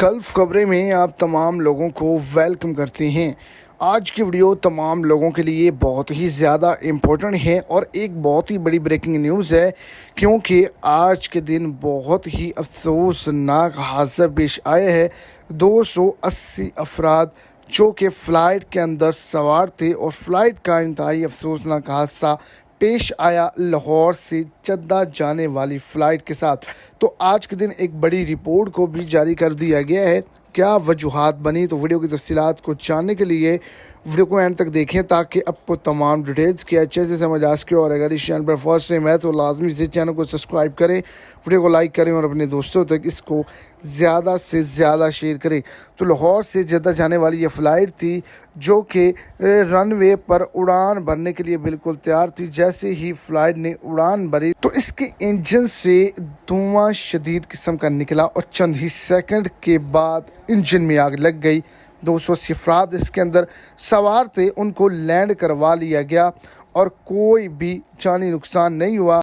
Gulf खबरें में आप तमाम लोगों को वेलकम करते हैं। आज की वीडियो तमाम लोगों के लिए बहुत ही ज़्यादा इम्पोर्टेंट है और एक बहुत ही बड़ी ब्रेकिंग न्यूज़ है, क्योंकि आज के दिन बहुत ही अफसोसनाक हादसा पेश आया है। 280 अफराद जो कि फ़्लाइट के अंदर सवार थे और फ़्लाइट का इंतहाई अफसोसनाक हादसा पेश आया लाहौर से जद्दा जाने वाली फ़्लाइट के साथ। तो आज के दिन एक बड़ी रिपोर्ट को भी जारी कर दिया गया है। क्या वजूहात बनी, तो वीडियो की तफसीलात को जानने के लिए वीडियो को एंड तक देखें ताकि आपको तमाम डिटेल्स की अच्छे से समझ आ सके। और अगर इस चैनल पर फर्स्ट टाइम है तो लाजमी से चैनल को सब्सक्राइब करें, वीडियो को लाइक करें और अपने दोस्तों तक इसको ज़्यादा से ज़्यादा शेयर करें। तो लाहौर से जद्दा जाने वाली ये फ़्लाइट थी जो कि रनवे पर उड़ान भरने के लिए बिल्कुल तैयार थी। जैसे ही फ़्लाइट ने उड़ान भरी तो इसके इंजन से धुआं शदीद किस्म का निकला और चंद ही सेकंड के बाद इंजन में आग लग गई। 280 अफराद इसके अंदर सवार थे, उनको लैंड करवा लिया गया और कोई भी जानी नुकसान नहीं हुआ।